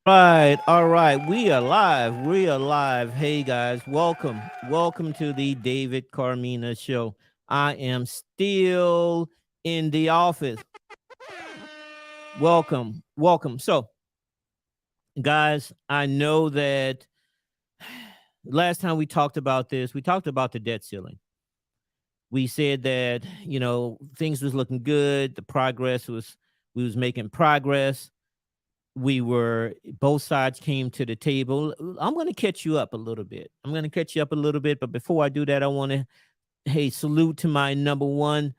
Right, all right. We are live. We are live. Hey guys, welcome. Welcome to the David Carmena show. I am still in the office. Welcome. Welcome. So, guys, I know that last time we talked about this, we talked about the debt ceiling. We said that, things was looking good, the progress was we was making progress. We were both sides came to the table. I'm going to catch you up a little bit. I'm going to catch you up a little bit, but before I do that, I want to salute to my number one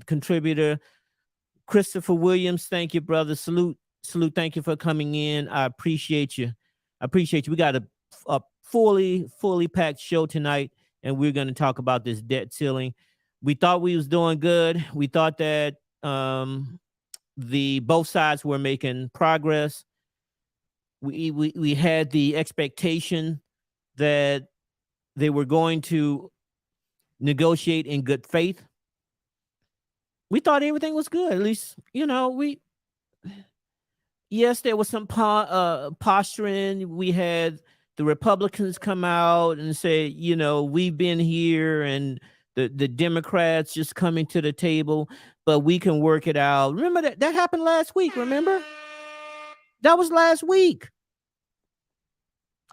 contributor, Christopher Williams. Thank you, brother. Salute. Thank you for coming in. I appreciate you. I appreciate you. We got a fully packed show tonight, and we're going to talk about this debt ceiling. We thought we was doing good. We thought that the both sides were making progress. We had the expectation that they were going to negotiate in good faith. We thought everything was good. At least, we yes, there was some posturing. We had the Republicans come out and say, we've been here, and the Democrats just coming to the table, but we can work it out. Remember that happened last week. Remember that was last week.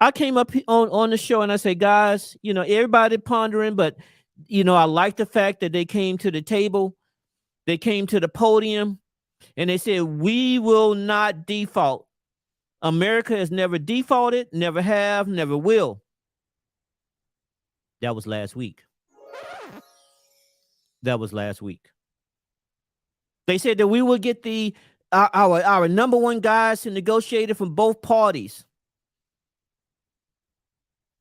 I came up on the show and I say, guys, everybody pondering, but I like the fact that they came to the table, they came to the podium, and they said, we will not default. America has never defaulted, never have, never will. That was last week. That was last week. They said that we will get our number one guys to negotiate it from both parties.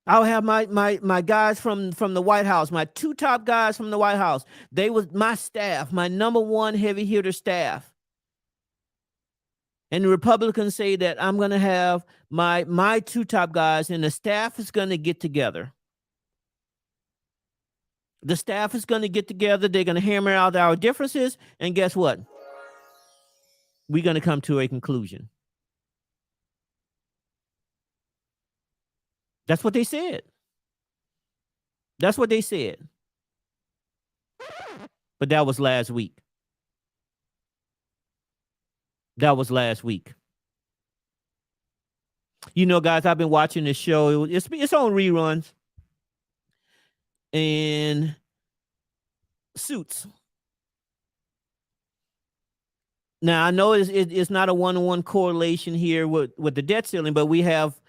I'll have my guys from the White House, my two top guys from the White House. They was my staff, my number one heavy hitter staff. And the Republicans say that I'm going to have my two top guys, and the staff is going to get together. The staff is going to get together. They're going to hammer out our differences. And guess what? We're going to come to a conclusion. That's what they said. That's what they said. But that was last week. That was last week. Guys, I've been watching this show. It's on reruns. And Suits. Now, I know it's not a one-on-one correlation here with the debt ceiling, but we have,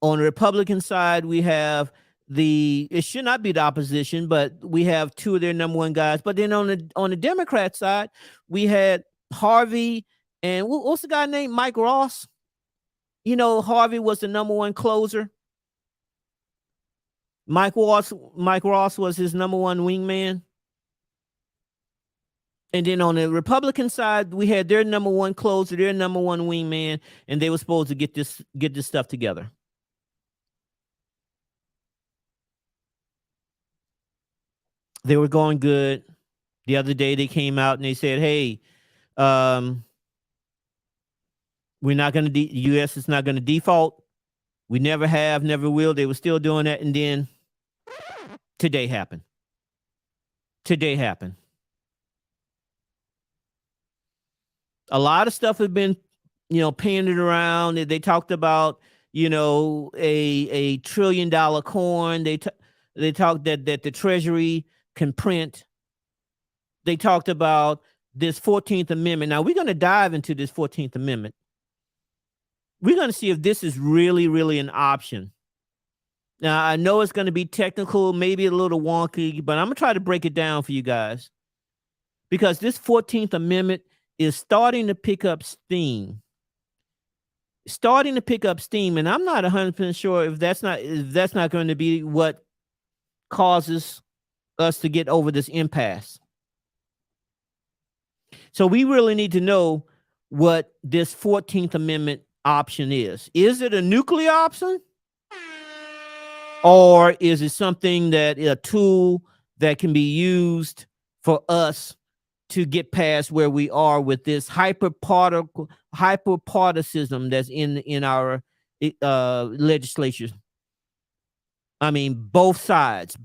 on the Republican side, we have it should not be the opposition, but we have two of their number one guys. But then on the Democrat side, we had Harvey and what's the guy named Mike Ross? Harvey was the number one closer. Mike Ross was his number one wingman. And then on the Republican side, we had their number one closer, their number one wingman, and they were supposed to get this stuff together. They were going good. The other day they came out and they said, hey, we're not going to, the U.S. is not going to default. We never have, never will. They were still doing that. And then today happened. A lot of stuff has been, painted around. They talked about, a $1 trillion coin. They talked that the Treasury can print. They talked about this 14th Amendment. Now, we're going to dive into this 14th Amendment. We're going to see if this is really, really an option. Now, I know it's going to be technical, maybe a little wonky, but I'm going to try to break it down for you guys. Because this 14th Amendment is starting to pick up steam. And I'm not 100% sure if that's not going to be what causes us to get over this impasse. So we really need to know what this 14th Amendment option is. Is it a nuclear option? Or is it something a tool that can be used for us to get past where we are with this hyperpartisanship that's in our legislatures. I mean, both sides.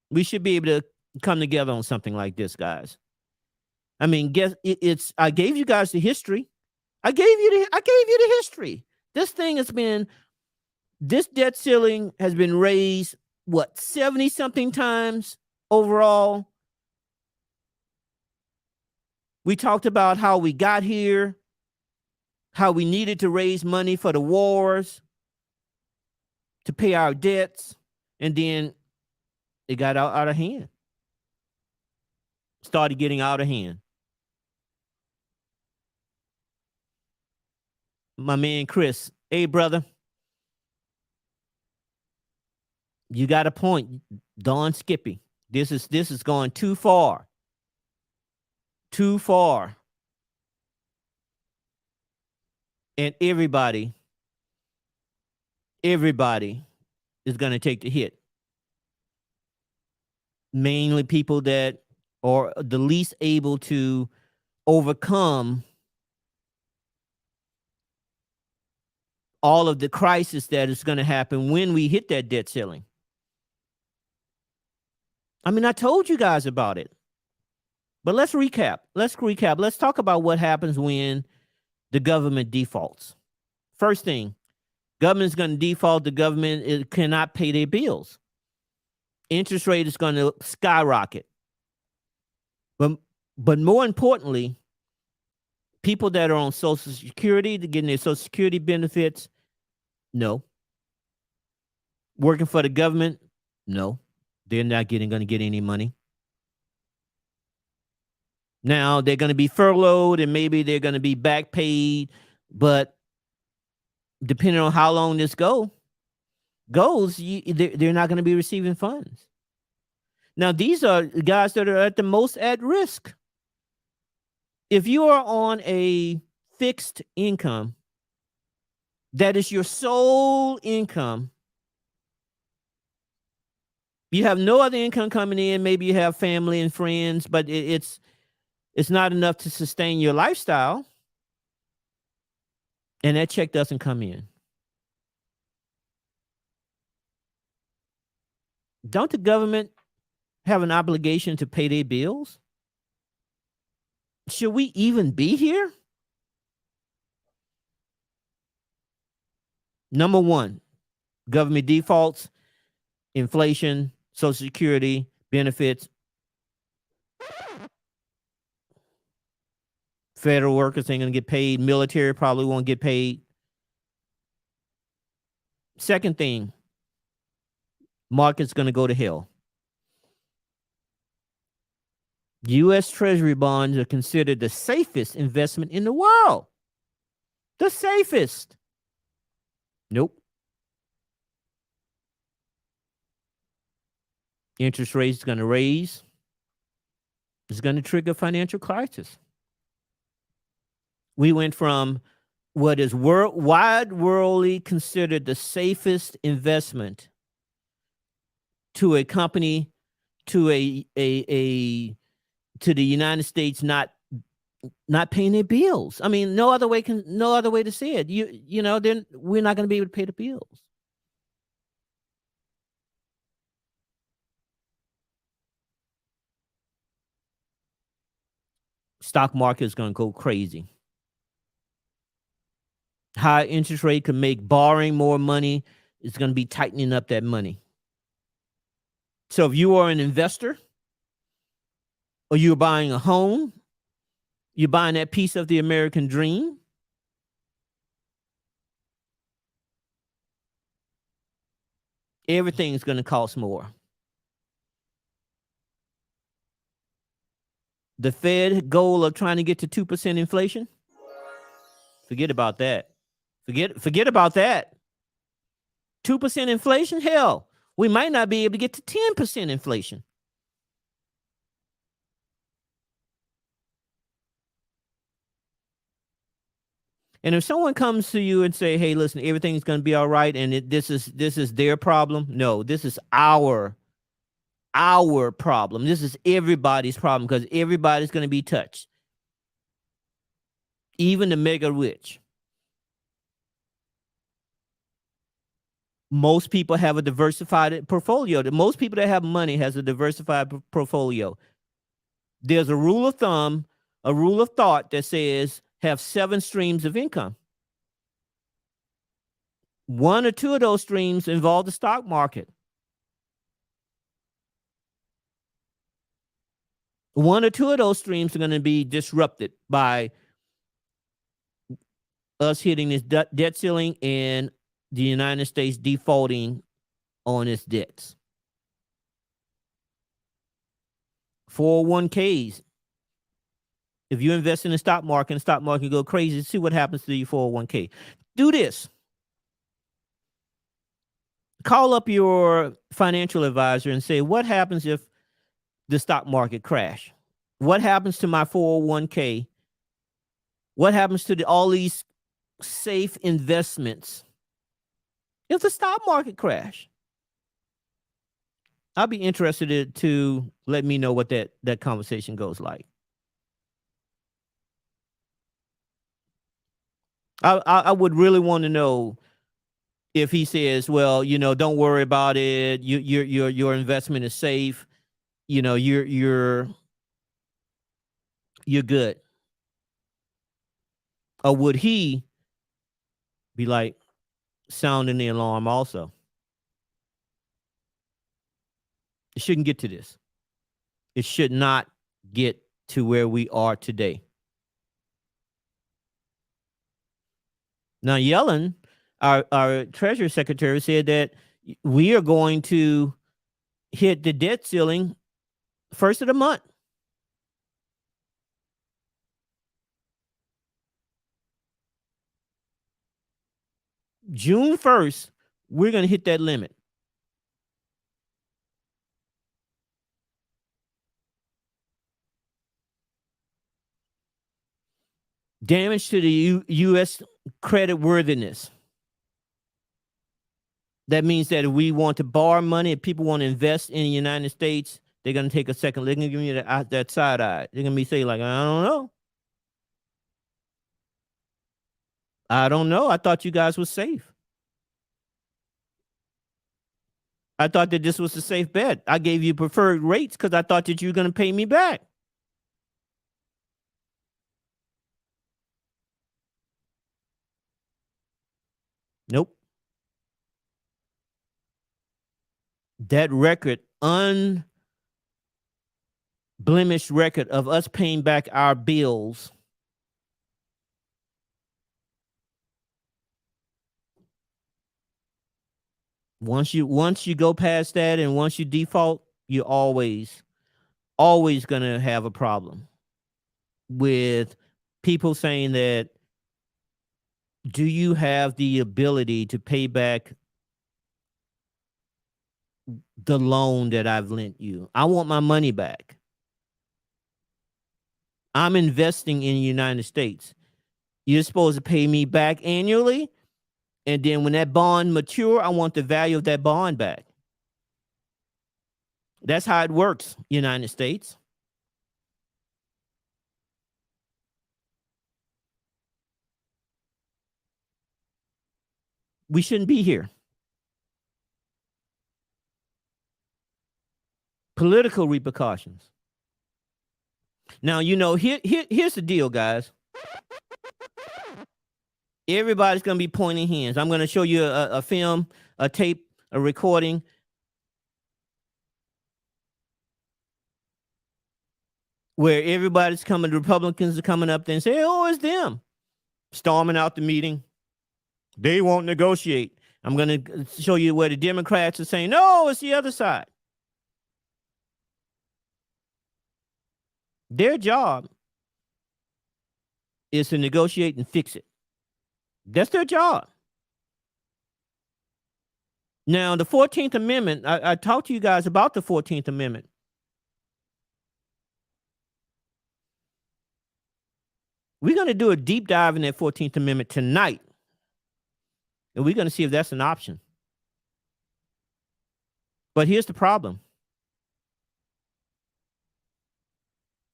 We should be able to come together on something like this, guys. I mean, I gave you guys the history. I gave you the history. This debt ceiling has been raised, 70 something times overall. We talked about how we got here, how we needed to raise money for the wars, to pay our debts, and then it got out of hand. Started getting out of hand. My man Chris, hey brother, you got a point. Don Skippy, this is going too far. Too far. And everybody is going to take the hit. Mainly people that are the least able to overcome all of the crisis that is going to happen when we hit that debt ceiling. I mean, I told you guys about it. But let's recap. Let's talk about what happens when the government defaults. First thing, government's going to default. The government cannot pay their bills. Interest rate is going to skyrocket. But more importantly, people that are on Social Security, getting their Social Security benefits, no. Working for the government, no. They're not going to get any money. Now they're going to be furloughed and maybe they're going to be back paid, but depending on how long this goes, they're not going to be receiving funds. Now these are guys that are at the most at risk. If you are on a fixed income, that is your sole income. You have no other income coming in. Maybe you have family and friends, but it's not enough to sustain your lifestyle. And that check doesn't come in. Don't the government have an obligation to pay their bills? Should we even be here? Number one, government defaults, inflation, Social Security, benefits. Federal workers ain't going to get paid. Military probably won't get paid. Second thing, market's going to go to hell. U.S. Treasury bonds are considered the safest investment in the world. The safest. Nope. Interest rates going to raise. It's going to trigger financial crisis. We went from what is worldly considered the safest investment to a company, to the United States not paying their bills. I mean, no other way to say it. Then we're not going to be able to pay the bills. Stock market is going to go crazy. High interest rate can make borrowing more money. It's going to be tightening up that money. So if you are an investor or you're buying a home, you're buying that piece of the American dream, everything is going to cost more. The Fed goal of trying to get to 2% inflation, forget about that. Forget about that. 2% inflation? Hell, we might not be able to get to 10% inflation. And if someone comes to you and say, "Hey, listen, everything's going to be all right," and this is their problem. No, this is our our problem. This is everybody's problem because everybody's going to be touched, even the mega rich. Most people have a diversified portfolio. Most people that have money has a diversified portfolio. There's a rule of thumb, a rule of thought that says have 7 streams of income. 1 or 2 of those streams involve the stock market. 1 or 2 of those streams are going to be disrupted by us hitting this debt ceiling and the United States defaulting on its debts. 401ks. If you invest in the stock market go crazy, see what happens to your 401k. Do this. Call up your financial advisor and say, what happens if the stock market crash? What happens to my 401k? What happens to all these safe investments if the stock market crash? I'll be interested to let me know what that conversation goes like. I would really want to know if he says, well, don't worry about it. Your investment is safe. You're good. Or would he be like sounding the alarm also? It shouldn't get to this. It should not get to where we are today. Now, Yellen, our Treasury Secretary, said that we are going to hit the debt ceiling first of the month. June 1st, we're going to hit that limit. Damage to the U.S. credit worthiness. That means that if we want to borrow money, if people want to invest in the United States, they're going to take a second. They're going to give me that side eye. They're going to be saying like, I don't know. I thought you guys were safe. I thought that this was a safe bet. I gave you preferred rates because I thought that you were going to pay me back. Nope. That record, unblemished record of us paying back our bills, once you go past that and once you default, you're always going to have a problem with people saying that, do you have the ability to pay back the loan that I've lent you? I want my money back. I'm investing in the United States. You're supposed to pay me back annually. And then when that bond mature, I want the value of that bond back. That's how it works, United States. We shouldn't be here. Political repercussions. Now, here's the deal, guys. Everybody's going to be pointing hands. I'm going to show you a film, a tape, a recording. Where everybody's coming, the Republicans are coming up there and say, oh, it's them. Storming out the meeting. They won't negotiate. I'm going to show you where the Democrats are saying, no, it's the other side. Their job is to negotiate and fix it. That's their job. Now, the 14th Amendment, I talked to you guys about the 14th Amendment. We're going to do a deep dive in that 14th Amendment tonight. And we're going to see if that's an option. But here's the problem.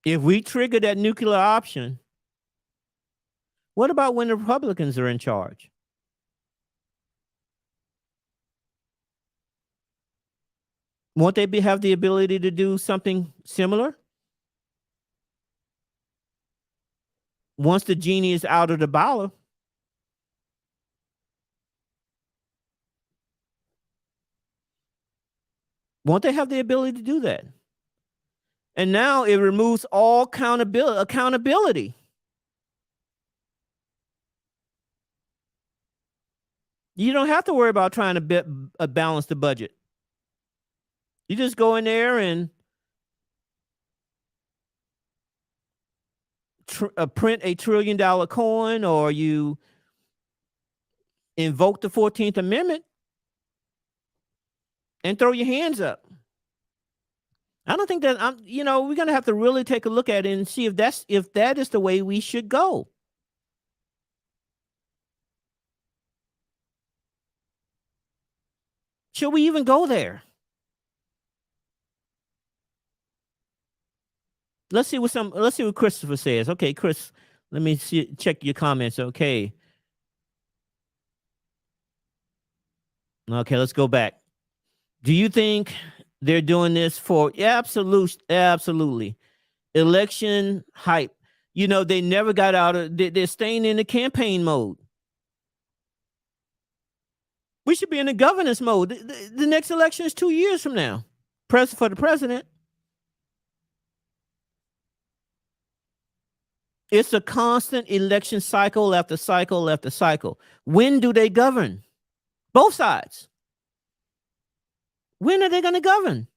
If we trigger that nuclear option, what about when the Republicans are in charge? Won't they have the ability to do something similar? Once the genie is out of the bottle, won't they have the ability to do that? And now it removes all accountability. You don't have to worry about trying to balance the budget. You just go in there and print a $1 trillion coin, or you invoke the 14th Amendment and throw your hands up. I don't think that we're going to have to really take a look at it and see if that is the way we should go. Should we even go there? Let's see what Christopher says. Okay, Chris, let me check your comments. Okay. Okay, let's go back. Do you think they're doing this for absolutely election hype? They never got out of. They're staying in the campaign mode. We should be in the governance mode. The next election is 2 years from now. For the president. It's a constant election cycle after cycle after cycle. When do they govern? Both sides. When are they going to govern?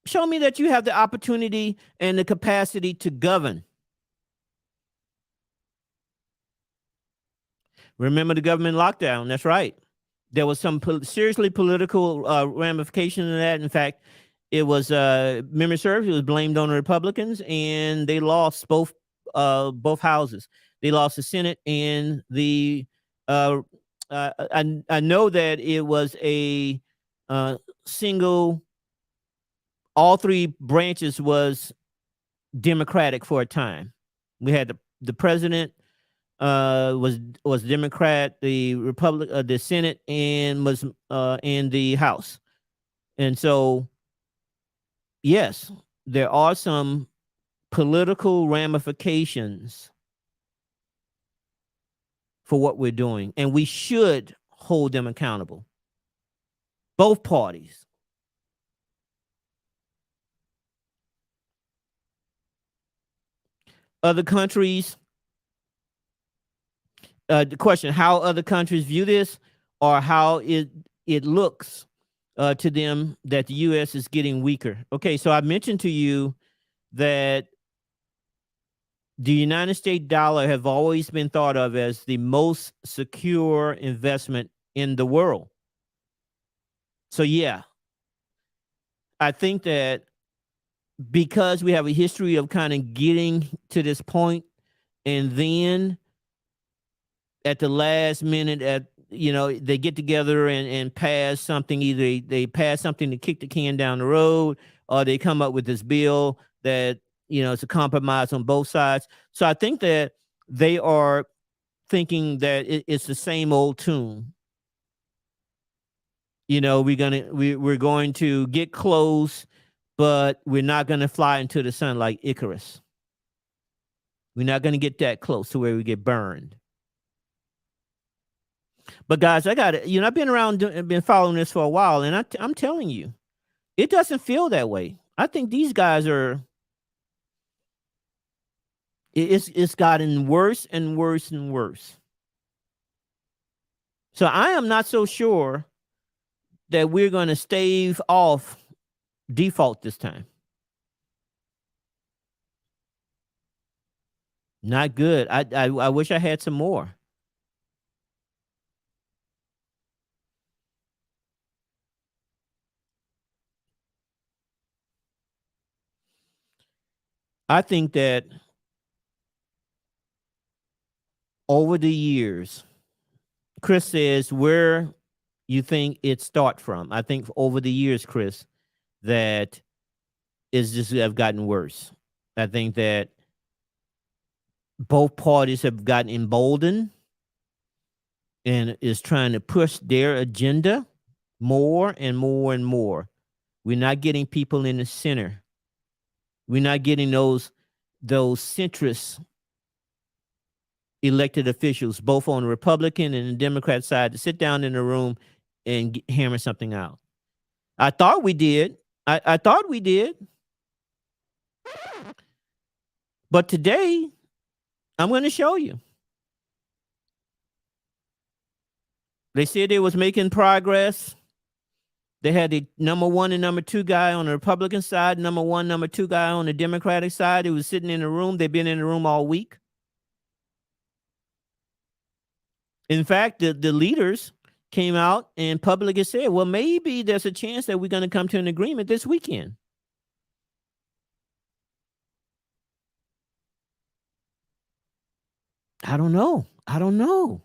Show me that you have the opportunity and the capacity to govern. Remember the government lockdown. That's right. There was some seriously political ramification in that. In fact, it was, memory serves, it was blamed on the Republicans, and they lost both houses. They lost the Senate and the. I know that it was a single. All three branches was Democratic for a time. We had the president was Democrat, the the Senate, and was in the House, and so yes, there are some political ramifications for what we're doing, and we should hold them accountable. Both parties. Other countries, the question, how other countries view this, or how it looks to them that the U.S. is getting weaker. Okay, so I mentioned to you that the United States dollar have always been thought of as the most secure investment in the world. So yeah, I think that because we have a history of kind of getting to this point, and then at the last minute, they get together and pass something. Either they pass something to kick the can down the road, or they come up with this bill that it's a compromise on both sides. So I think that they are thinking that it's the same old tune. We're going to get close, but we're not going to fly into the sun like Icarus. We're not going to get that close to where we get burned. But guys, I got it. I've been around, been following this for a while, and I'm telling you, it doesn't feel that way. I think these guys are. It's gotten worse and worse and worse. So I am not so sure that we're going to stave off default this time. Not good. I wish I had some more. I think that over the years, Chris says we're, you think it start from? I think over the years, Chris, that is just have gotten worse. I think that both parties have gotten emboldened and is trying to push their agenda more and more and more. We're not getting people in the center. We're not getting those centrist elected officials, both on the Republican and the Democrat side, to sit down in a room and hammer something out. I thought we did. I thought we did. But today, I'm going to show you. They said they was making progress. They had the number one and number two guy on the Republican side, number one, number two guy on the Democratic side. They was sitting in the room. They've been in the room all week. In fact, the leaders came out and publicly said, well, maybe there's a chance that we're going to come to an agreement this weekend. I don't know. I don't know.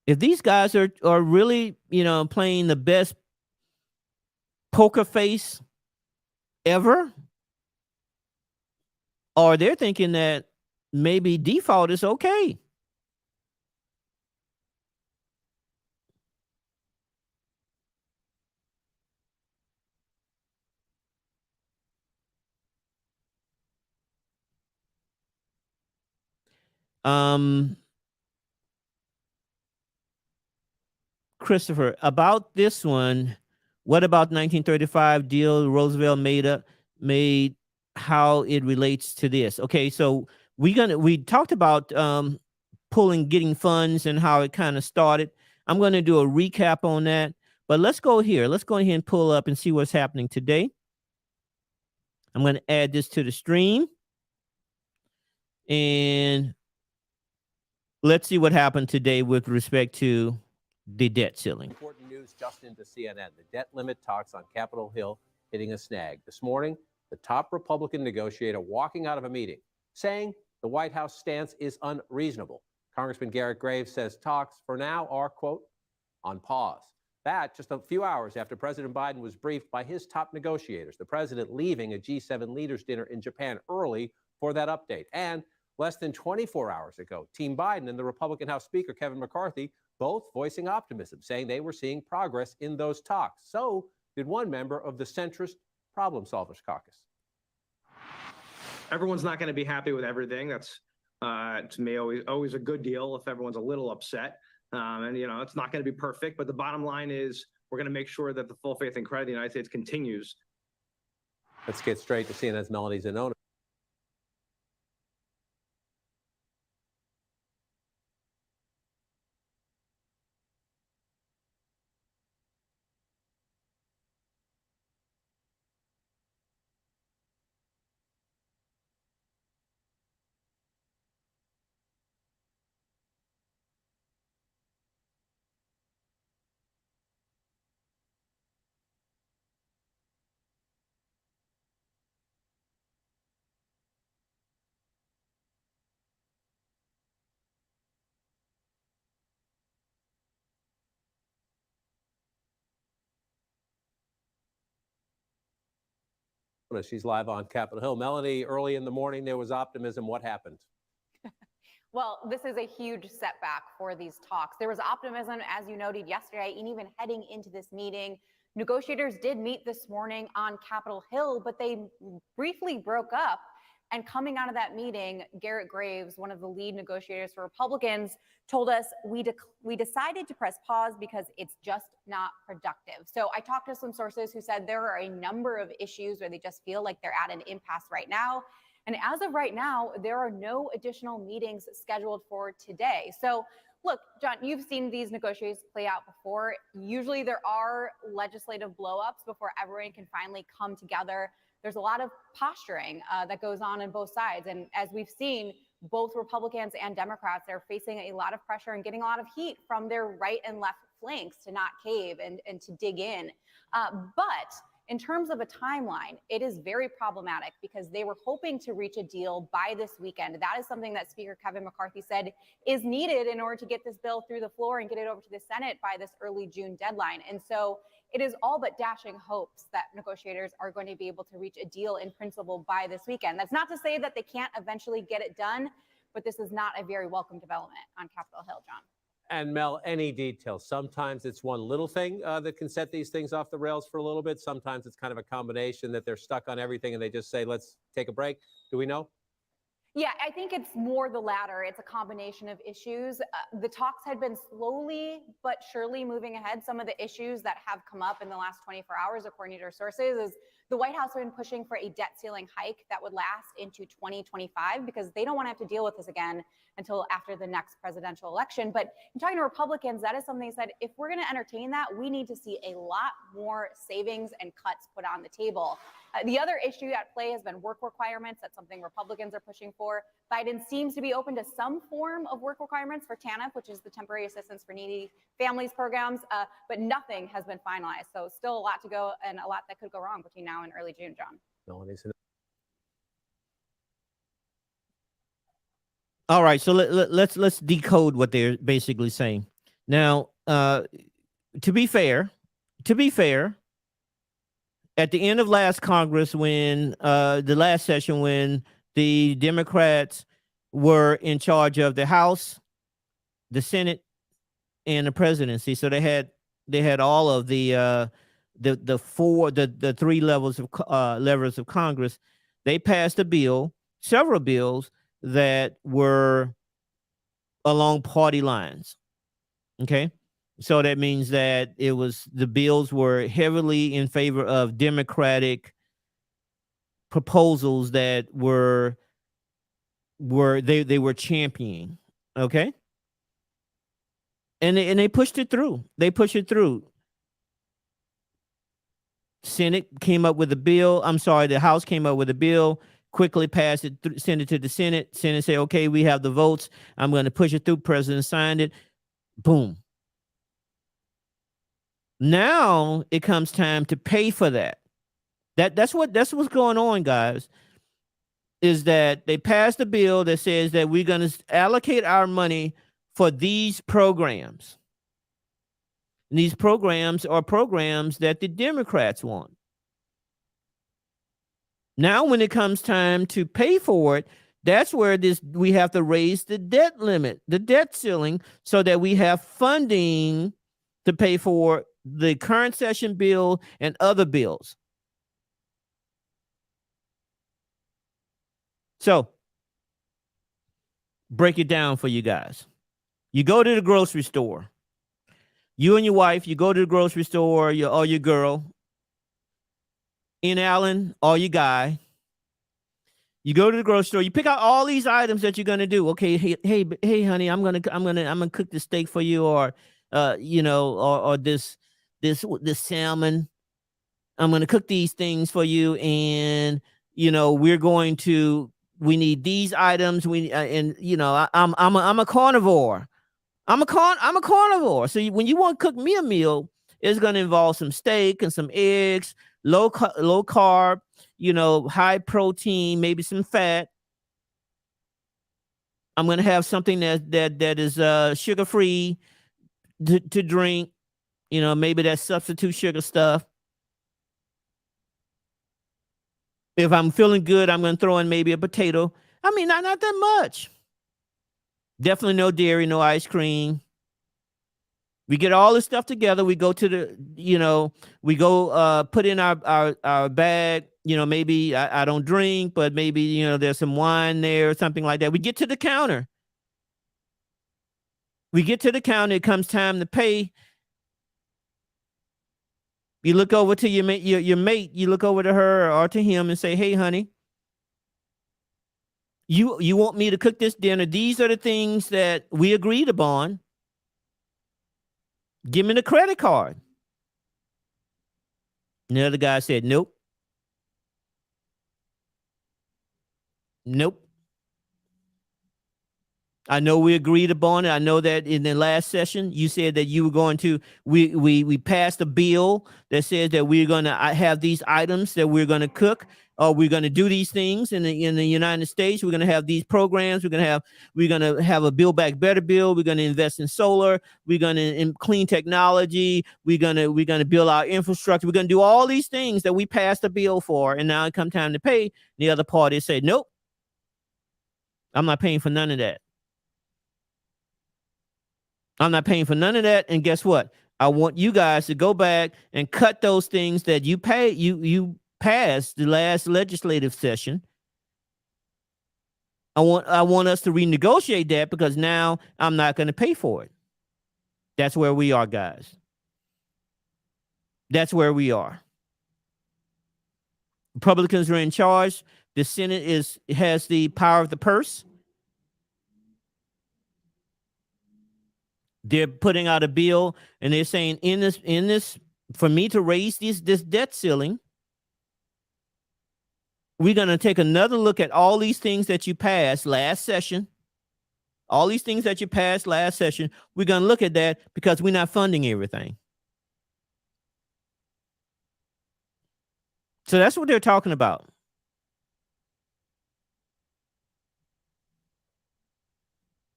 If these guys are really, playing the best poker face ever, or they're thinking that maybe default is okay. Christopher, about this one, what about 1935 deal Roosevelt made how it relates to this? Okay, so we talked about getting funds and how it kind of started. I'm going to do a recap on that, but let's go here. Let's go ahead and pull up and see what's happening today. I'm going to add this to the stream, and let's see what happened today with respect to the debt ceiling. Important news just into CNN. The debt limit talks on Capitol Hill hitting a snag. This morning, the top Republican negotiator walking out of a meeting, saying the White House stance is unreasonable. Congressman Garrett Graves says talks for now are, quote, on pause. That just a few hours after President Biden was briefed by his top negotiators, the president leaving a G7 leaders dinner in Japan early for that update. And less than 24 hours ago, Team Biden and the Republican House Speaker Kevin McCarthy both voicing optimism, saying they were seeing progress in those talks. So did one member of the centrist Problem Solvers Caucus. Everyone's not going to be happy with everything. That's, to me, always a good deal if everyone's a little upset. And, it's not going to be perfect. But the bottom line is we're going to make sure that the full faith and credit of the United States continues. Let's get straight to CNN's Melanie Zanona. She's live on Capitol Hill. Melanie, early in the morning, there was optimism. What happened? Well, this is a huge setback for these talks. There was optimism, as you noted yesterday, and even heading into this meeting. Negotiators did meet this morning on Capitol Hill, but they briefly broke up. And coming out of that meeting, Garrett Graves, one of the lead negotiators for Republicans, told us we decided to press pause because it's just not productive. So I talked to some sources who said there are a number of issues where they just feel like they're at an impasse right now. And as of right now, there are no additional meetings scheduled for today. So look, John, you've seen these negotiations play out before. Usually there are legislative blowups before everyone can finally come together. There's a lot of posturing that goes on both sides. And as we've seen, both Republicans and Democrats are facing a lot of pressure and getting a lot of heat from their right and left flanks to not cave and to dig in. But in terms of a timeline, it is very problematic because they were hoping to reach a deal by this weekend. That is something that Speaker Kevin McCarthy said is needed in order to get this bill through the floor and get it over to the Senate by this early June deadline. And so it is all but dashing hopes that negotiators are going to be able to reach a deal in principle by this weekend. That's not to say that they can't eventually get it done, but this is not a very welcome development on Capitol Hill, John. And Mel, any details? Sometimes it's one little thing that can set these things off the rails for a little bit. Sometimes it's kind of a combination that they're stuck on everything and they just say, let's take a break. Do we know? Yeah, I think it's more the latter. It's a combination of issues. The talks had been slowly but surely moving ahead. Some of the issues that have come up in the last 24 hours, according to our sources, is the White House has been pushing for a debt ceiling hike that would last into 2025 because they don't want to have to deal with this again until after the next presidential election. But in talking to Republicans, that is something they said, if we're going to entertain that, we need to see a lot more savings and cuts put on the table. The other issue at play has been work requirements. That's something Republicans are pushing for. Biden seems to be open to some form of work requirements for TANF, which is the Temporary Assistance for Needy Families programs, but nothing has been finalized. So still a lot to go and a lot that could go wrong between now and early June, John. All right, so let's decode what they're basically saying. Now, to be fair, at the end of last Congress, when the last session, when the Democrats were in charge of the House, the Senate, and the presidency, so they had all of the three levels of Congress. They passed several bills that were along party lines. Okay. So that means that the bills were heavily in favor of Democratic proposals that they were championing. Okay. And they pushed it through. Senate came up with a bill. I'm sorry, the House came up with a bill, quickly passed it, sent it to the Senate. Senate said, okay, we have the votes. I'm going to push it through. President signed it. Boom. Now it comes time to pay for that. That's what's going on, guys, is that they passed a bill that says that we're going to allocate our money for these programs. And these programs are programs that the Democrats want. Now, when it comes time to pay for it, that's where we have to raise the debt limit, the debt ceiling, so that we have funding to pay for the current session bill and other bills. So, break it down for you guys. You go to the grocery store. You and your wife, you go to the grocery store, or your girl. In Allen, or your guy. You go to the grocery store. You pick out all these items that you're gonna do. Okay, hey, honey, I'm gonna cook the steak for you, or or this salmon. I'm gonna cook these things for you, and we need these items. I'm a carnivore. I'm a carnivore. So when you want to cook me a meal, it's going to involve some steak and some eggs, low carb, high protein, maybe some fat. I'm going to have something that is sugar free to drink. Maybe that substitute sugar stuff. If I'm feeling good, I'm going to throw in maybe a potato. I mean, not that much. Definitely no dairy, no ice cream. We get all this stuff together. We go to put in our bag. Maybe I don't drink, but maybe, there's some wine there or something like that. We get to the counter. It comes time to pay. You look over to your mate, you look over to her or to him and say, hey, honey, you want me to cook this dinner? These are the things that we agreed upon. Give me the credit card. And the other guy said, nope. I know we agreed upon it. I know that in the last session you said that you were going to we passed a bill that says that we're going to have these items that we're going to cook, or we're going to do these things in the United States. We're going to have these programs. We're going to have a Build Back Better bill. We're going to invest in solar. We're going to clean technology. We're going to build our infrastructure. We're going to do all these things that we passed a bill for, and now it come time to pay. The other party said, nope, I'm not paying for none of that. I'm not paying for none of that. And guess what? I want you guys to go back and cut those things that you passed the last legislative session. I want us to renegotiate that, because now I'm not going to pay for it. That's where we are, guys. That's where we are. Republicans are in charge. The Senate has the power of the purse. They're putting out a bill, and they're saying in this for me to raise this debt ceiling, we're going to take another look at all these things that you passed last session. All these things that you passed last session, we're going to look at that, because we're not funding everything. So that's what they're talking about.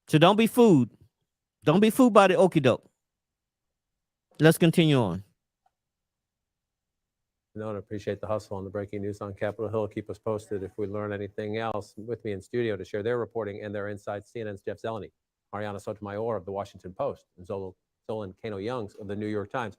So don't be fooled. Don't be fooled by the okie doke. Let's continue on. No, I appreciate the hustle on the breaking news on Capitol Hill. Keep us posted if we learn anything else. With me in studio to share their reporting and their insights, CNN's Jeff Zeleny, Mariana Sotomayor of the Washington Post, and Zolan Kano-Youngs of the New York Times.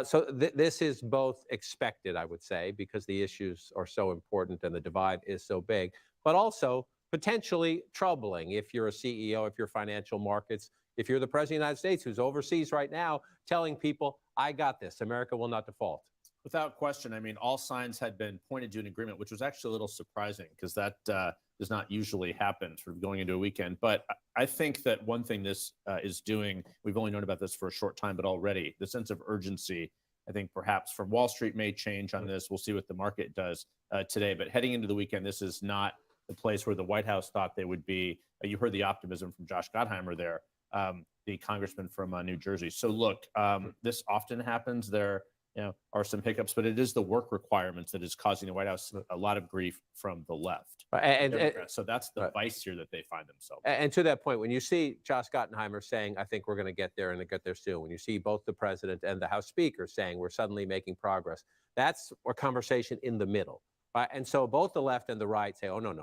So this is both expected, I would say, because the issues are so important and the divide is so big, but also potentially troubling if you're a CEO, if you're financial markets, if you're the President of the United States who's overseas right now telling people, I got this, America will not default. Without question. I mean, all signs had been pointed to an agreement, which was actually a little surprising, because that does not usually happen sort of going into a weekend. But I think that one thing this is doing, we've only known about this for a short time, but already the sense of urgency, I think perhaps from Wall Street may change on this. We'll see what the market does today. But heading into the weekend, this is not the place where the White House thought they would be. You heard the optimism from Josh Gottheimer there, the congressman from New Jersey. So look, this often happens. There are some hiccups, but it is the work requirements that is causing the White House a lot of grief from the left. So that's the vice here that they find themselves. And to that point, when you see Josh Gottheimer saying, I think we're going to get there and get there soon, when you see both the president and the House Speaker saying we're suddenly making progress, that's a conversation in the middle. And so both the left and the right say, oh, no.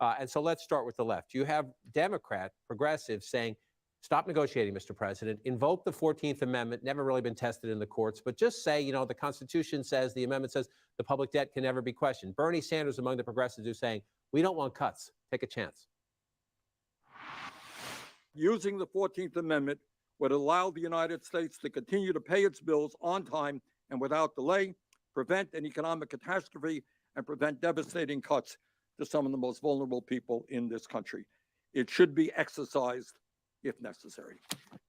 And so let's start with the left. You have Democrat progressives saying, stop negotiating, Mr. President. Invoke the 14th Amendment, never really been tested in the courts, but just say, the Constitution says, the amendment says the public debt can never be questioned. Bernie Sanders among the progressives who's saying, we don't want cuts. Take a chance. Using the 14th Amendment would allow the United States to continue to pay its bills on time and without delay, prevent an economic catastrophe, and prevent devastating cuts to some of the most vulnerable people in this country. It should be exercised if necessary.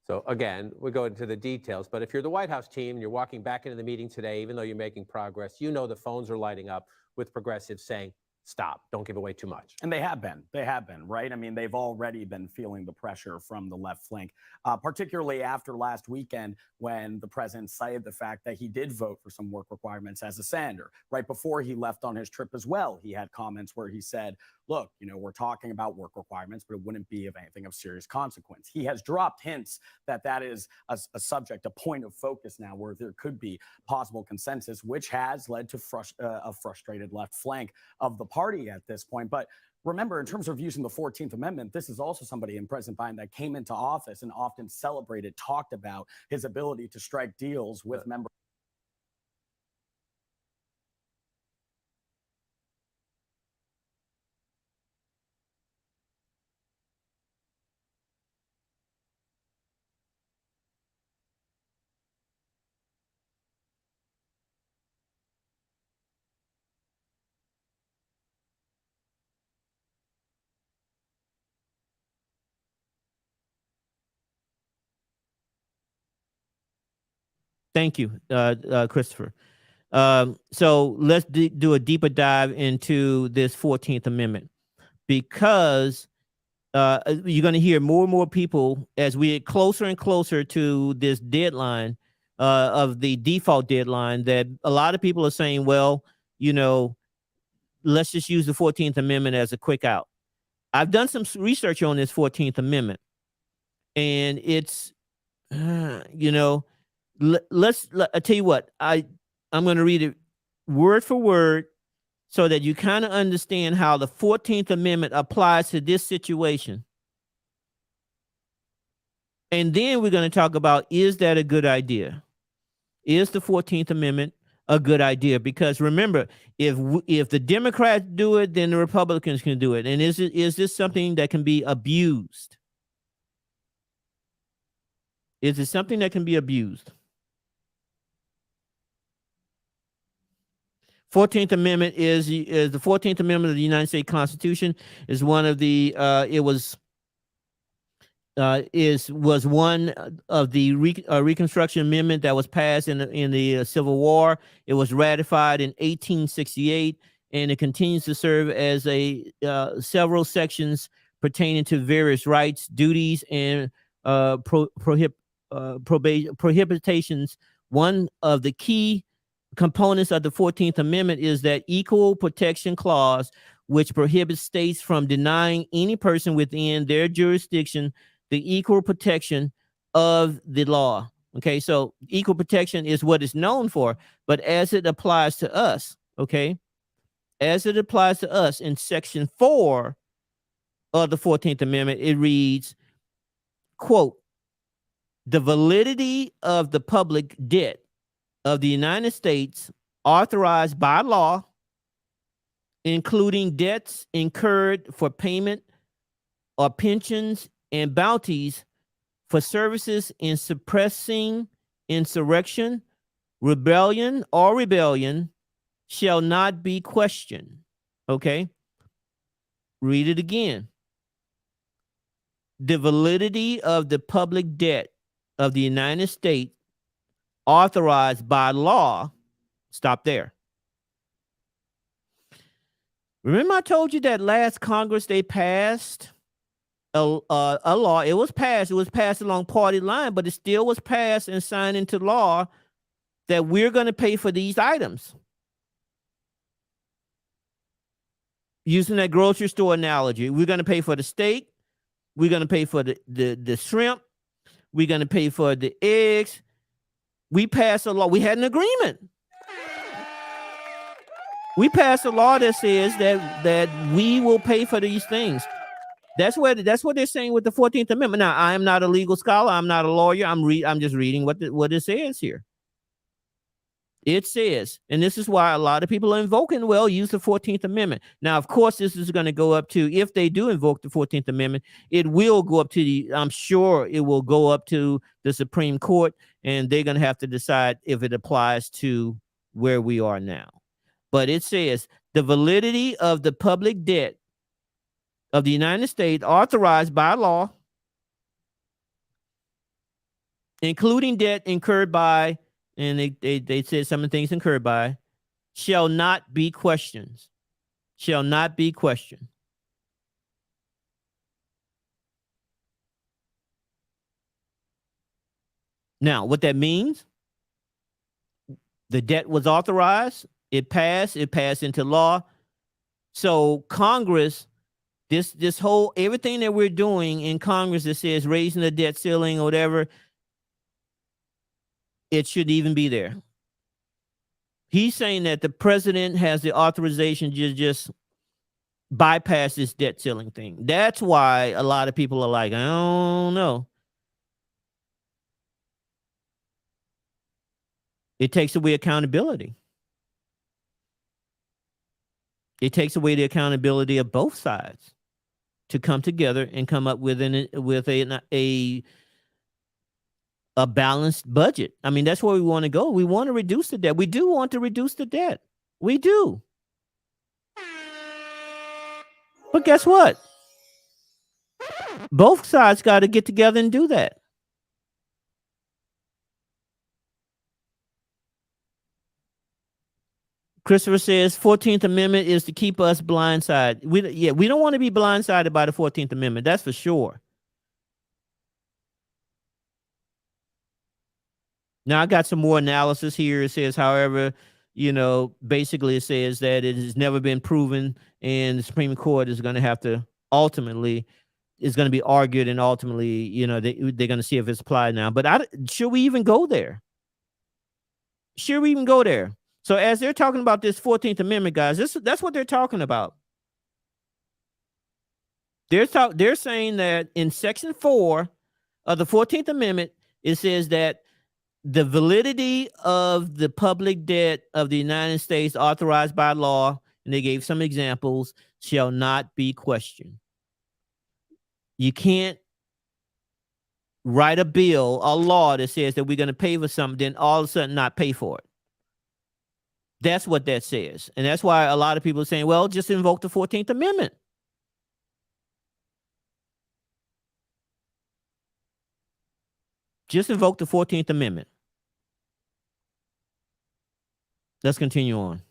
So again, we'll go into the details, but if you're the White House team and you're walking back into the meeting today, even though you're making progress, the phones are lighting up with progressives saying, stop, don't give away too much. And they have been, right? I mean, they've already been feeling the pressure from the left flank, particularly after last weekend when the president cited the fact that he did vote for some work requirements as a senator. Right before he left on his trip as well, he had comments where he said, look, we're talking about work requirements, but it wouldn't be of anything of serious consequence. He has dropped hints that that is a subject, a point of focus now where there could be possible consensus, which has led to a frustrated left flank of the party at this point. But remember, in terms of using the 14th Amendment, this is also somebody in President Biden that came into office and often celebrated, talked about his ability to strike deals with members. Thank you, Christopher. So let's do a deeper dive into this 14th Amendment, because you're going to hear more and more people as we get closer and closer to this deadline of the default deadline, that a lot of people are saying, well, you know, let's just use the 14th Amendment as a quick out. I've done some research on this 14th Amendment, and it's, you know, I tell you what, I'm going to read it word for word so that you kind of understand how the 14th Amendment applies to this situation. And then we're going to talk about, is that a good idea? Is the 14th Amendment a good idea? Because remember, if the Democrats do it, then the Republicans can do it. And is this something that can be abused? Is it something that can be abused? 14th Amendment is the 14th Amendment of the United States Constitution is one of the was one of the Reconstruction Amendment that was passed in the Civil War. It was ratified in 1868, and it continues to serve as several sections pertaining to various rights, duties, and prohibitions. One of the key components of the 14th Amendment is that equal protection clause, which prohibits states from denying any person within their jurisdiction the equal protection of the law. Okay, so equal protection is what it's known for, but as it applies to us, okay, as it applies to us in Section 4 of the 14th Amendment, it reads, quote, the validity of the public debt of the United States authorized by law, including debts incurred for payment or pensions and bounties for services in suppressing insurrection, rebellion, shall not be questioned. Okay? Read it again. The validity of the public debt of the United States authorized by law, stop there. Remember I told you that last Congress they passed a law. It was passed along party line, but it still was passed and signed into law that we're going to pay for these items. Using that grocery store analogy, we're going to pay for the steak, we're going to pay for the shrimp, we're going to pay for the eggs. We passed a law. We had an agreement. We passed a law that says that we will pay for these things. That's what they're saying with the 14th Amendment. Now, I am not a legal scholar. I'm not a lawyer. I'm just reading what it says here. It says, and this is why a lot of people are invoking, well, use the 14th Amendment. Now, of course, this is going to go up to, if they do invoke the 14th Amendment, it will go up to I'm sure it will go up to the Supreme Court, and they're going to have to decide if it applies to where we are now. But it says the validity of the public debt of the United States authorized by law, including debt incurred by, and they said some of the things incurred by, shall not be questioned. Shall not be questioned. Now, what that means, the debt was authorized, it passed into law. So Congress, this whole, everything that we're doing in Congress that says raising the debt ceiling or whatever, it should even be there. He's saying that the president has the authorization to just bypass this debt ceiling thing. That's why a lot of people are like, I don't know. It takes away accountability. It takes away the accountability of both sides to come together and come up with a balanced budget. I mean, that's where we want to go. We want to reduce the debt. We do want to reduce the debt. We do. But guess what? Both sides got to get together and do that. Christopher says 14th Amendment is to keep us blindsided. We don't want to be blindsided by the 14th Amendment. That's for sure. Now I got some more analysis here. It says, however, basically it says that it has never been proven, and the Supreme Court is going to have to ultimately is going to be argued, and ultimately, they're going to see if it's applied now. But should we even go there? Should we even go there? So as they're talking about this 14th Amendment, guys, that's what they're talking about. They're saying that in Section 4 of the 14th Amendment, it says that the validity of the public debt of the United States authorized by law, and they gave some examples, shall not be questioned. You can't write a bill, a law that says that we're going to pay for something, then all of a sudden not pay for it. That's what that says. And that's why a lot of people are saying, well, just invoke the 14th Amendment. Just invoke the 14th Amendment. Let's continue on.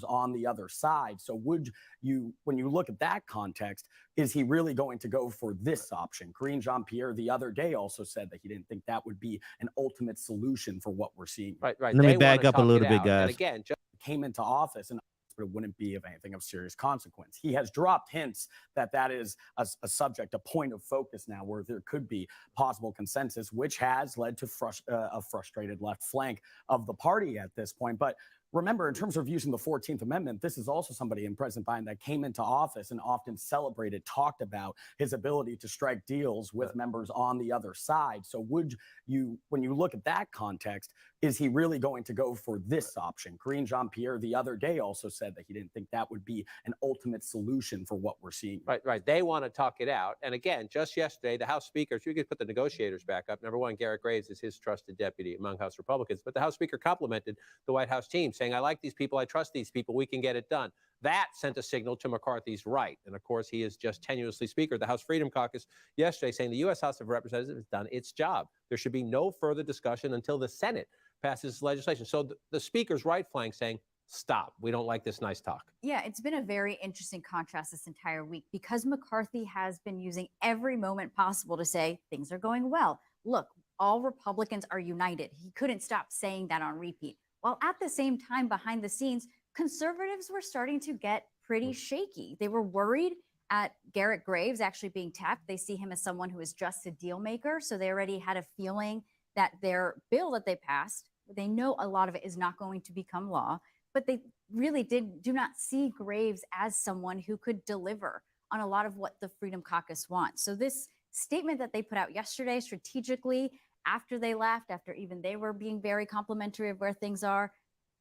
On the other side. So would you, when you look at that context, is he really going to go for this option? Karine Jean-Pierre the other day also said that he didn't think that would be an ultimate solution for what we're seeing. Right. Let me back up a little bit, guys. And again, Came into office and but it wouldn't be of anything of serious consequence. He has dropped hints that is a subject, a point of focus now where there could be possible consensus, which has led to a frustrated left flank of the party at this point. But remember, in terms of using the 14th Amendment, this is also somebody in President Biden that came into office and often celebrated, talked about his ability to strike deals with members on the other side. So would you, when you look at that context, is he really going to go for this option? Karine Jean-Pierre the other day also said that he didn't think that would be an ultimate solution for what we're seeing. Right. They want to talk it out. And again, just yesterday, the House Speaker, if you could put the negotiators back up, number one, Garrett Graves is his trusted deputy among House Republicans, but the House Speaker complimented the White House team, saying, I like these people, I trust these people, we can get it done. That sent a signal to McCarthy's right. And of course, he is just tenuously Speaker of the House Freedom Caucus yesterday, saying the U.S. House of Representatives has done its job. There should be no further discussion until the Senate passes legislation. So the Speaker's right flank saying, stop, we don't like this nice talk. Yeah, it's been a very interesting contrast this entire week because McCarthy has been using every moment possible to say things are going well. Look, all Republicans are united. He couldn't stop saying that on repeat. While at the same time, behind the scenes, conservatives were starting to get pretty shaky. They were worried at Garrett Graves actually being tapped. They see him as someone who is just a deal maker. So they already had a feeling that their bill that they passed, they know a lot of it is not going to become law, but they really do not see Graves as someone who could deliver on a lot of what the Freedom Caucus wants. So this statement that they put out yesterday strategically, after they left, after even they were being very complimentary of where things are,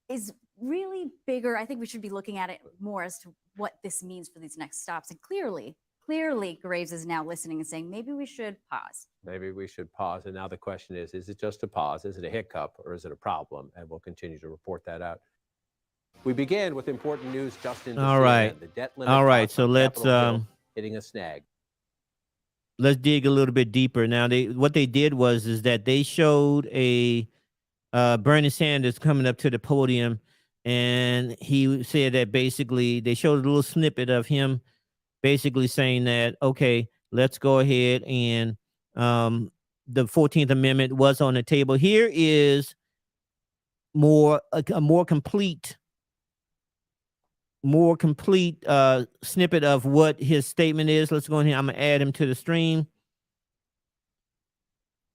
is really bigger. I think we should be looking at it more as to what this means for these next stops. And clearly Graves is now listening and saying, maybe we should pause. Maybe we should pause. And now the question is it just a pause? Is it a hiccup or is it a problem? And we'll continue to report that out. We begin with important news just in All right. The debt limit. All right. So let's hitting a snag. Let's dig a little bit deeper. Now, what they did is that they showed a Bernie Sanders coming up to the podium, and he said that basically they showed a little snippet of him basically saying that, okay, let's go ahead and the 14th Amendment was on the table. Here is a more complete snippet of what his statement is. Let's go in here. I'm gonna add him to the stream.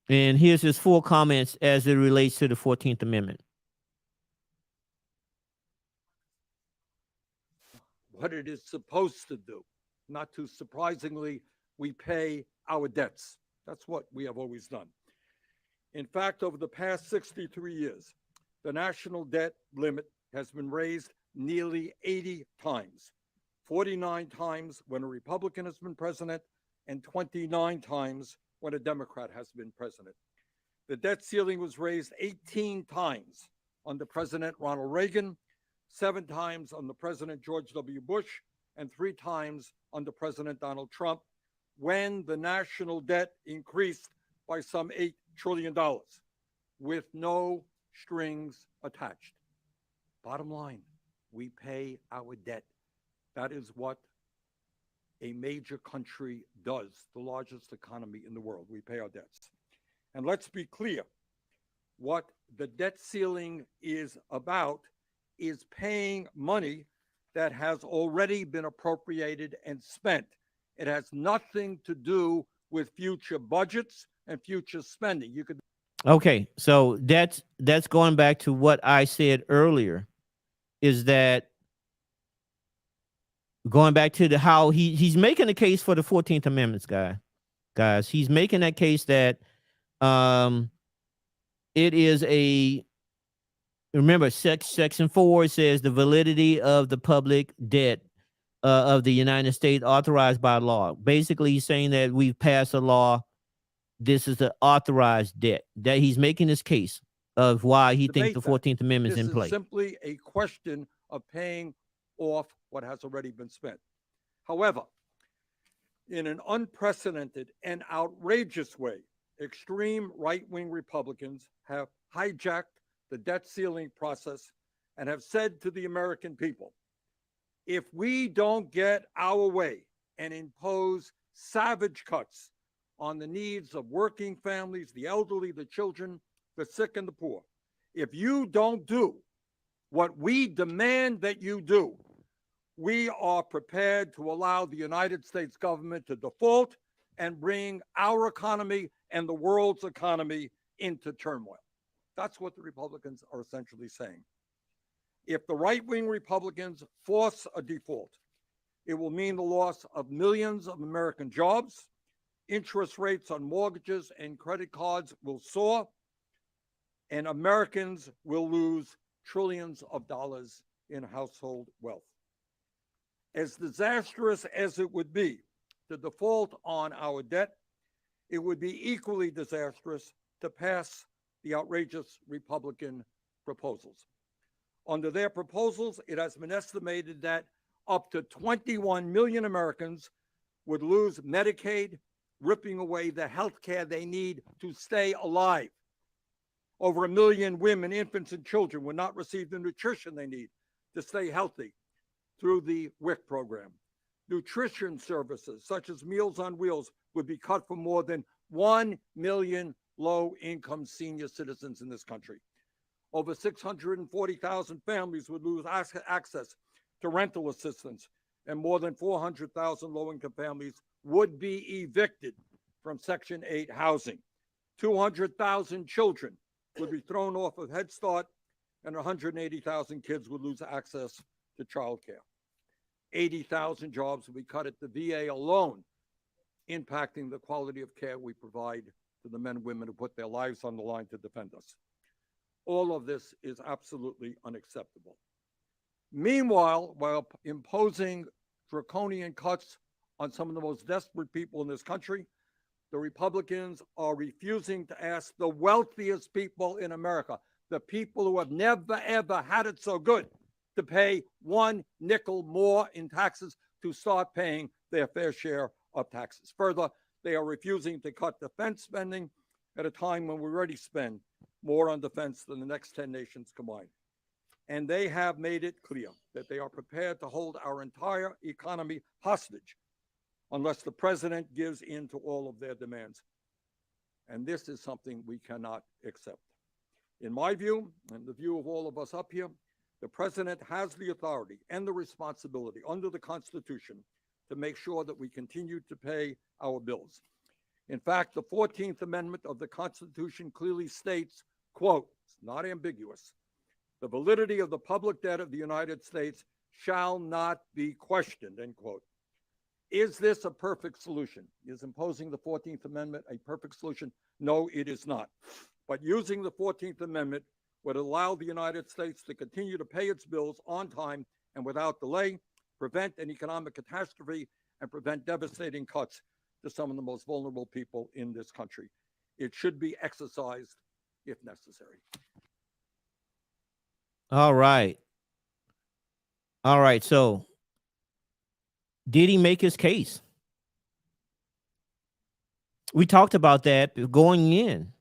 And here's his full comments as it relates to the 14th Amendment. What it is supposed to do. Not too surprisingly, we pay our debts. That's what we have always done. In fact, over the past 63 years, the national debt limit has been raised nearly 80 times, 49 times when a Republican has been president and 29 times when a Democrat has been president. The debt ceiling was raised 18 times under President Ronald Reagan, 7 times under President George W. Bush, and 3 times under President Donald Trump, when the national debt increased by some $8 trillion with no strings attached. Bottom line, we pay our debt. That is what a major country does, the largest economy in the world. We pay our debts. And let's be clear, what the debt ceiling is about is paying money that has already been appropriated and spent. It has nothing to do with future budgets and future spending. You could Okay, so that's going back to what I said earlier, is that going back to the how he's making a case for the 14th Amendment, guys. He's making that case that it is a, remember, section 4 says the validity of the public debt of the United States authorized by law. Basically, he's saying that we've passed a law. This is the authorized debt. That he's making this case of why he thinks the 14th Amendment is in play. This is simply a question of paying off what has already been spent. However, in an unprecedented and outrageous way, extreme right-wing Republicans have hijacked the debt ceiling process and have said to the American people, if we don't get our way and impose savage cuts on the needs of working families, the elderly, the children, the sick, and the poor, if you don't do what we demand that you do, we are prepared to allow the United States government to default and bring our economy and the world's economy into turmoil. That's what the Republicans are essentially saying. If the right-wing Republicans force a default, it will mean the loss of millions of American jobs. Interest rates on mortgages and credit cards will soar, and Americans will lose trillions of dollars in household wealth. As disastrous as it would be to default on our debt, it would be equally disastrous to pass the outrageous Republican proposals. Under their proposals, it has been estimated that up to 21 million Americans would lose Medicaid, ripping away the health care they need to stay alive. Over 1 million women, infants, and children would not receive the nutrition they need to stay healthy through the WIC program. Nutrition services, such as Meals on Wheels, would be cut for more than 1 million low-income senior citizens in this country. Over 640,000 families would lose access to rental assistance, and more than 400,000 low-income families would be evicted from Section 8 housing. 200,000 children would be thrown off of Head Start, and 180,000 kids would lose access to childcare. 80,000 jobs would be cut at the VA alone, impacting the quality of care we provide to the men and women who put their lives on the line to defend us. All of this is absolutely unacceptable. Meanwhile, while imposing draconian cuts on some of the most desperate people in this country, the Republicans are refusing to ask the wealthiest people in America, the people who have never, ever had it so good, to pay 1 nickel more in taxes to start paying their fair share of taxes. Further, they are refusing to cut defense spending at a time when we already spend more on defense than the next 10 nations combined. And they have made it clear that they are prepared to hold our entire economy hostage unless the president gives in to all of their demands. And this is something we cannot accept. In my view, and the view of all of us up here, the president has the authority and the responsibility under the Constitution to make sure that we continue to pay our bills. In fact, the 14th Amendment of the Constitution clearly states, quote, it's not ambiguous, the validity of the public debt of the United States shall not be questioned, end quote. Is this a perfect solution? Is imposing the 14th Amendment a perfect solution? No, it is not. But using the 14th Amendment would allow the United States to continue to pay its bills on time and without delay, prevent an economic catastrophe, and prevent devastating cuts to some of the most vulnerable people in this country. It should be exercised if necessary. All right. All right. So did he make his case? We talked about that going in.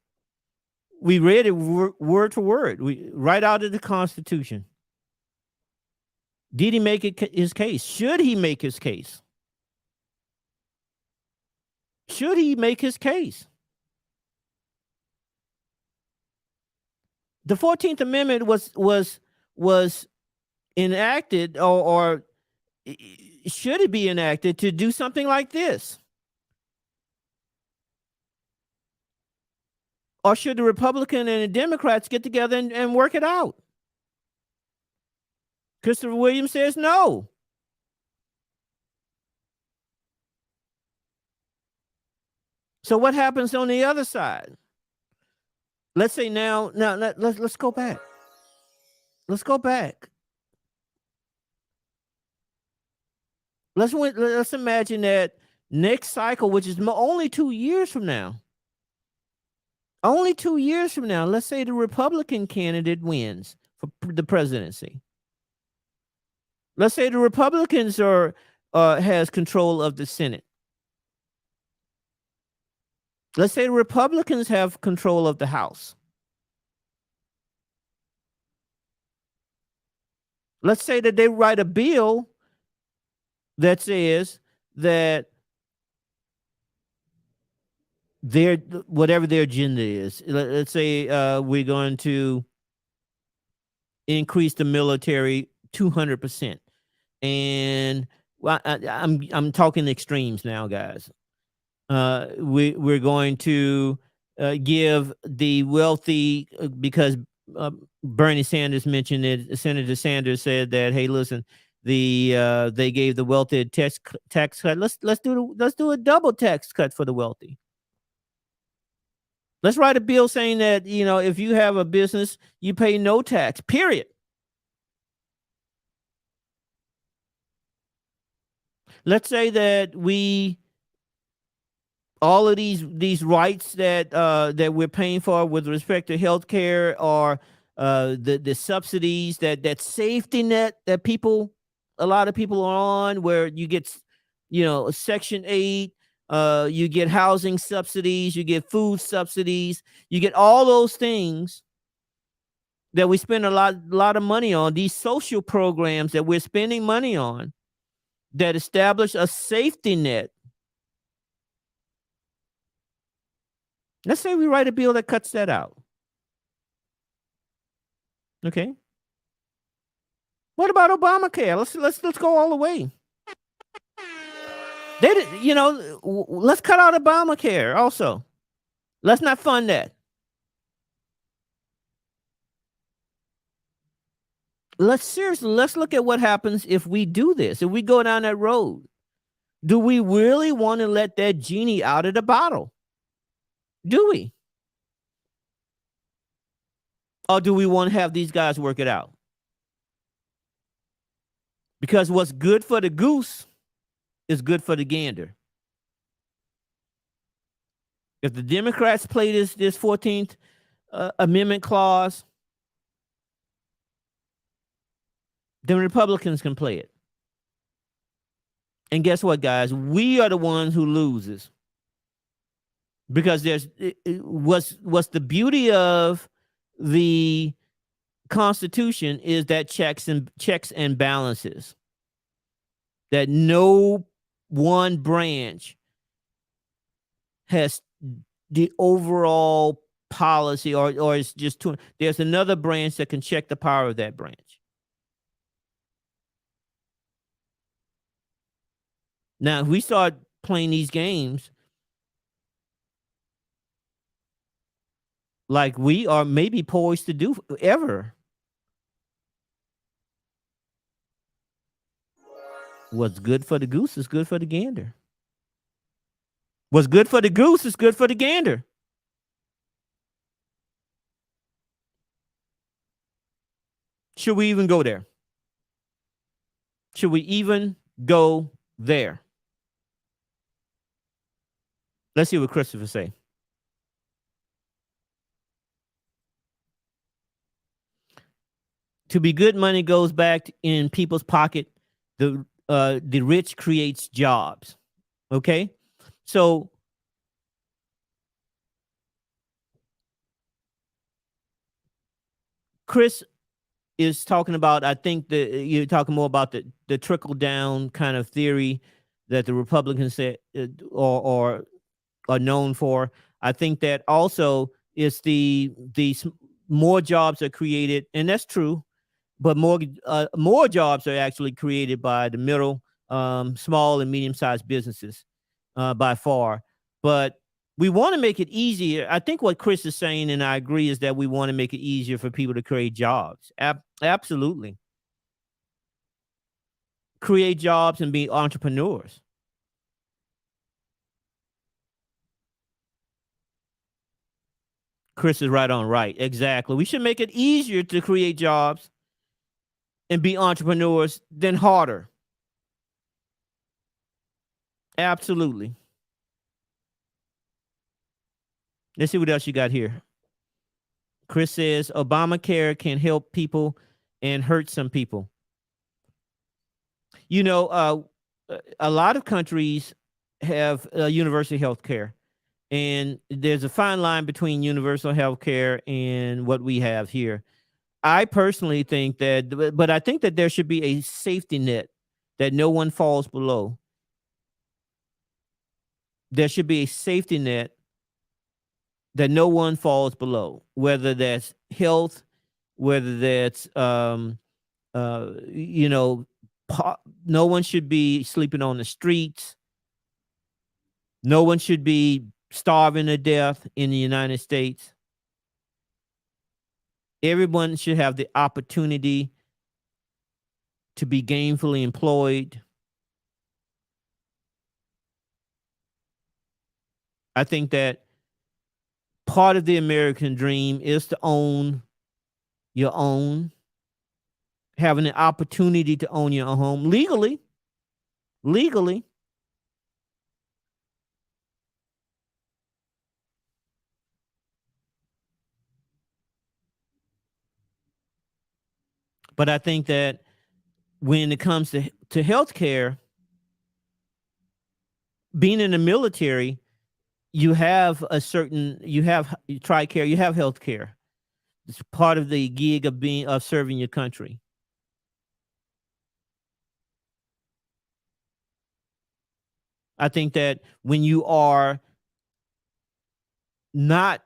We read it word to word, right out of the Constitution. Did he make his case? Should he make his case? Should he make his case? The 14th Amendment was enacted, or should it be enacted to do something like this? Or should the Republican and the Democrats get together and work it out? Christopher Williams says no. So what happens on the other side? Let's say now let's go back. Let's go back. Let's imagine that next cycle, which is only 2 years from now. Only 2 years from now, let's say the Republican candidate wins for the presidency. Let's say the Republicans has control of the Senate. Let's say the Republicans have control of the House. Let's say that they write a bill that says that whatever their agenda is. Let's say we're going to increase the military 200%, and I'm talking extremes now, guys. We're going to give the wealthy, because Bernie Sanders mentioned it. Senator Sanders said that, hey, listen, they gave the wealthy a tax cut. Let's do a double tax cut for the wealthy. Let's write a bill saying that, if you have a business, you pay no tax, period. Let's say that all of these rights that we're paying for with respect to health care, or the subsidies, that safety net that a lot of people are on, where you get, Section 8, you get housing subsidies, you get food subsidies, you get all those things that we spend a lot of money on, these social programs that we're spending money on, that establish a safety net. Let's say we write a bill that cuts that out. Okay. What about Obamacare? Let's go all the way. Let's cut out Obamacare also. Let's not fund that. Let's look at what happens if we do this, if we go down that road. Do we really want to let that genie out of the bottle? Do we? Or do we want to have these guys work it out? Because what's good for the goose is good for the gander. If the Democrats play this 14th Amendment clause, then Republicans can play it. And guess what, guys? We are the ones who loses. Because what's the beauty of the Constitution is that checks and balances. That no one branch has the overall policy, or it's just there's another branch that can check the power of that branch. Now, if we start playing these games like we are maybe poised to do ever, what's good for the goose is good for the gander. What's good for the goose is good for the gander. Should we even go there? Should we even go there? Let's see what Christopher say. To be good, money goes back in people's pocket. The rich creates jobs. Okay, so Chris, is talking about, I think that you're talking more about the trickle down kind of theory that the Republicans said or are known for. I think that also is more jobs are created, and that's true, but more jobs are actually created by the middle, small and medium sized businesses by far. But we want to make it easier. I think what Chris is saying, and I agree, is that we want to make it easier for people to create jobs. Absolutely. Create jobs and be entrepreneurs. Chris is right on right. Exactly. We should make it easier to create jobs and be entrepreneurs than harder. Absolutely. Let's see what else you got here. Chris says Obamacare can help people and hurt some people. You know, a lot of countries have universal health care, and there's a fine line between universal health care and what we have here. I personally think that, but I think that there should be a safety net that no one falls below. There should be a safety net that no one falls below, whether that's health, whether that's, you know, no one should be sleeping on the streets. No one should be starving to death in the United States. Everyone should have the opportunity to be gainfully employed. I think that part of the American dream is to own your own, having the opportunity to own your own home legally. But I think that when it comes to healthcare, being in the military, you have TRICARE, you have healthcare. It's part of the gig of serving your country. I think that when you are not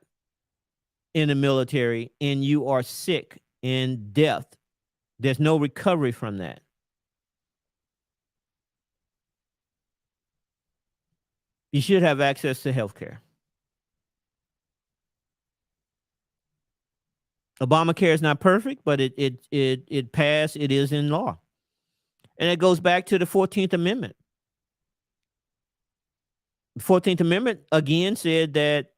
in the military and you are sick and death, there's no recovery from that. You should have access to healthcare. Obamacare is not perfect, but it passed. It is in law, and it goes back to the 14th Amendment. The 14th Amendment again said that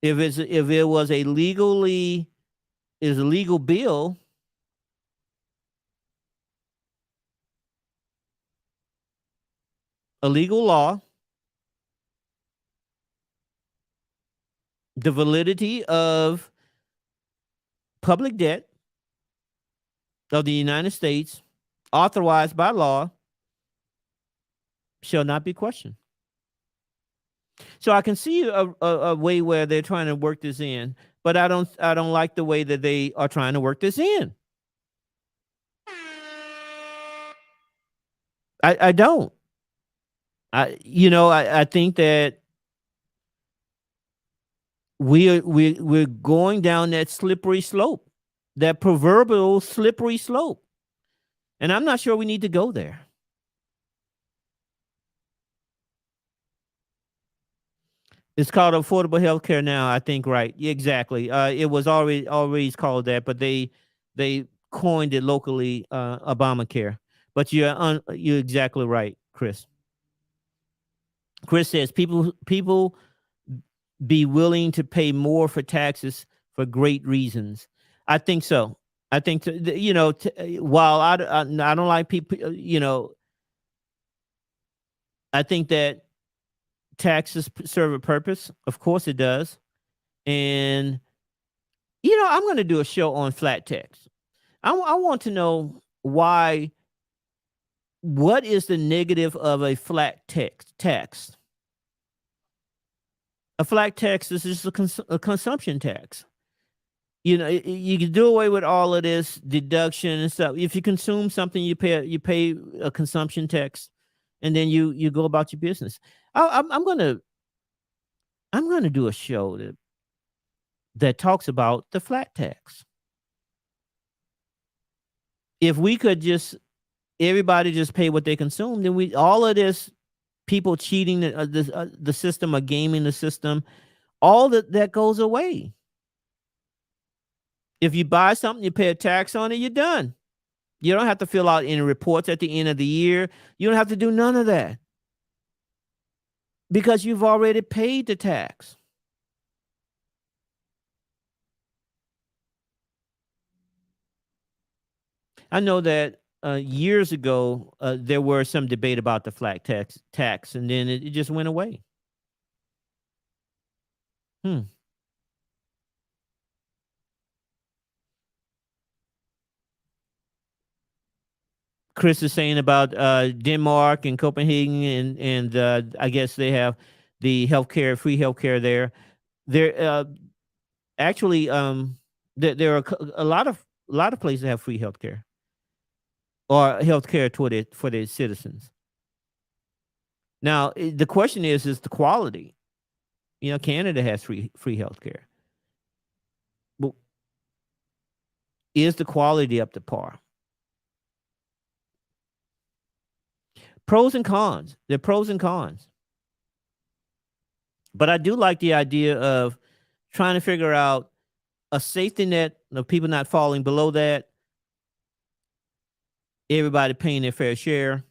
if it was a legal bill, a legal law, the validity of public debt of the United States authorized by law shall not be questioned. So I can see a way where they're trying to work this in, but I don't like the way that they are trying to work this in. I don't. I think that we're going down that slippery slope, that proverbial slippery slope. And I'm not sure we need to go there. It's called affordable health care now, I think, right? Yeah, exactly. It was always called that, but they coined it locally, Obamacare. But you're exactly right, Chris. Chris says people be willing to pay more for taxes for great reasons. I think so. I think, while I don't like people, I think that taxes serve a purpose. Of course it does. And, I'm going to do a show on flat tax. I want to know what is the negative of a flat tax? A flat tax is just a consumption tax. You know, you can do away with all of this deduction and stuff. If you consume something, you pay a consumption tax, and then you go about your business. I'm gonna do a show that talks about the flat tax. If we could just everybody just pay what they consume, then all of this people cheating the system or gaming the system, all that goes away. If you buy something, you pay a tax on it, you're done. You don't have to fill out any reports at the end of the year. You don't have to do none of that because you've already paid the tax. I know that years ago there were some debate about the flat tax, and then it just went away. Chris is saying about Denmark and Copenhagen, and I guess they have the free healthcare there. There actually there are a lot of places that have free healthcare or healthcare for their citizens. Now the question is the quality. You know, Canada has free healthcare, but is the quality up to par? Pros and cons. There are pros and cons. But I do like the idea of trying to figure out a safety net of people not falling below that, everybody paying their fair share,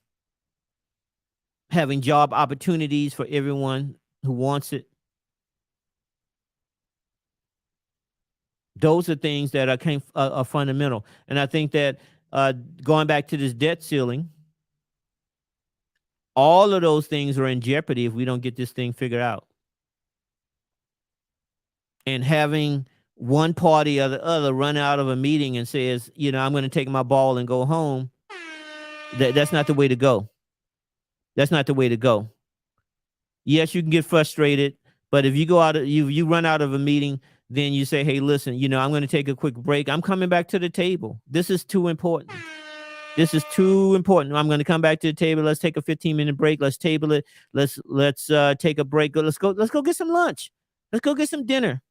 having job opportunities for everyone who wants it. Those are things that are fundamental. And I think that going back to this debt ceiling, all of those things are in jeopardy if we don't get this thing figured out. And having one party or the other run out of a meeting and says, you know, I'm going to take my ball and go home, that's not the way to go. That's not the way to go. Yes, you can get frustrated, but if you go out, you run out of a meeting, then you say, hey, listen, you know, I'm going to take a quick break. I'm coming back to the table. This is too important. This is too important. I'm going to come back to the table. Let's take a 15-minute break. Let's table it. Let's take a break. Let's go get some lunch. Let's go get some dinner.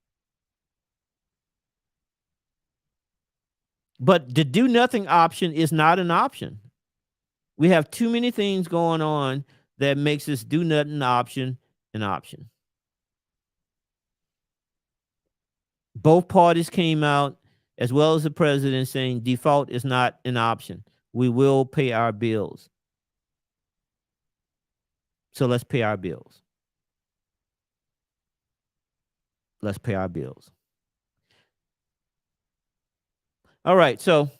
But the do nothing option is not an option. We have too many things going on that makes this do nothing option an option. Both parties came out, as well as the president, saying default is not an option. We will pay our bills. So let's pay our bills. Let's pay our bills. All right. So,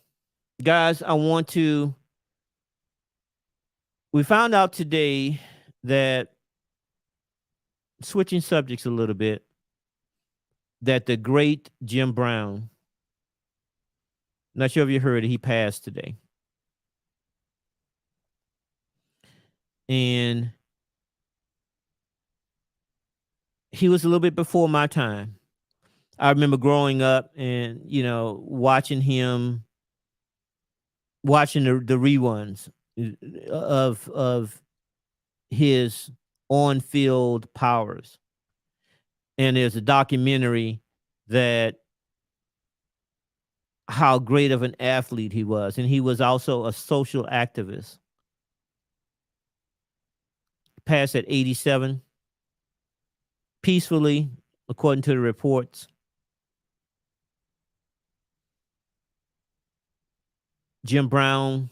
guys, we found out today that, switching subjects a little bit, that the great Jim Brown, not sure if you heard it, he passed today. And he was a little bit before my time. I remember growing up and, you know, watching the reruns of his on-field powers. And there's a documentary that how great of an athlete he was. And he was also a social activist. Passed at 87, peacefully, according to the reports. Jim Brown,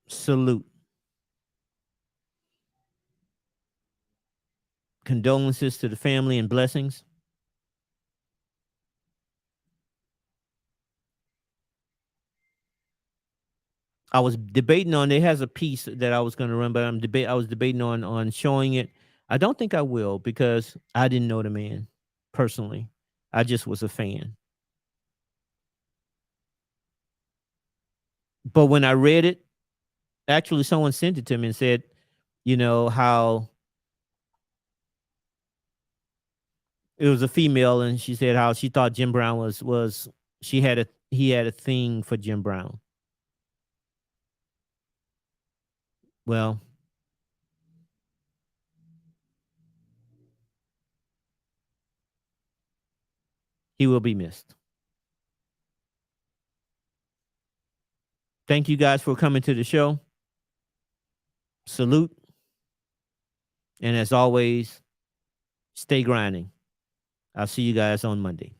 salute. Condolences to the family and blessings. I was debating on, it has a piece that I was going to run, but I was debating on showing it. I don't think I will because I didn't know the man personally. I just was a fan. But when I read it, actually someone sent it to me and said, you know, how it was a female, and she said how she thought Jim Brown was he had a thing for Jim Brown. Well, he will be missed. Thank you guys for coming to the show. Salute. And as always, stay grinding. I'll see you guys on Monday.